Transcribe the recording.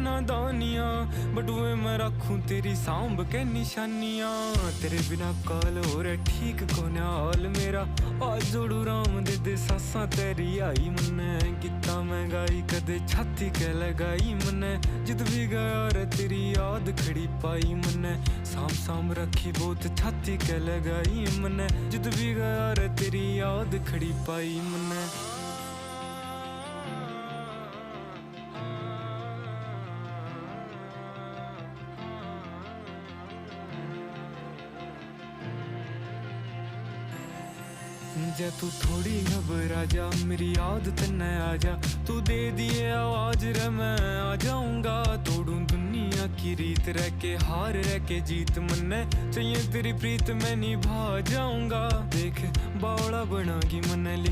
नादानियां, बटुए मैं रखूं तेरी सांभ के निशानियां। तेरे बिना काल हो रहा ठीक कोने हाल मेरा, आज जोड़ू राम दे सासा तेरी आई मन्ने। किता मैं गाई कदे छाती के लगाई मन्ने, जिद भी गया रे तेरी याद खड़ी पाई मन्ने। साम साम रखी बहुत छाती के लगाई मन्ने, जिद भी गया रे तेरी याद खड़ी पाई मन्ने। जा तू थोड़ी घबरा जा, मेरी याद तन्ने आ जा। तू दे दिए आवाज रे मैं आ जाऊंगा, तोड़ू दुनिया की रीत रह के हार रह के जीत मन्ने। चाहिए तेरी प्रीत मैं निभा जाऊंगा, देख बावड़ा बनागी मन्ने।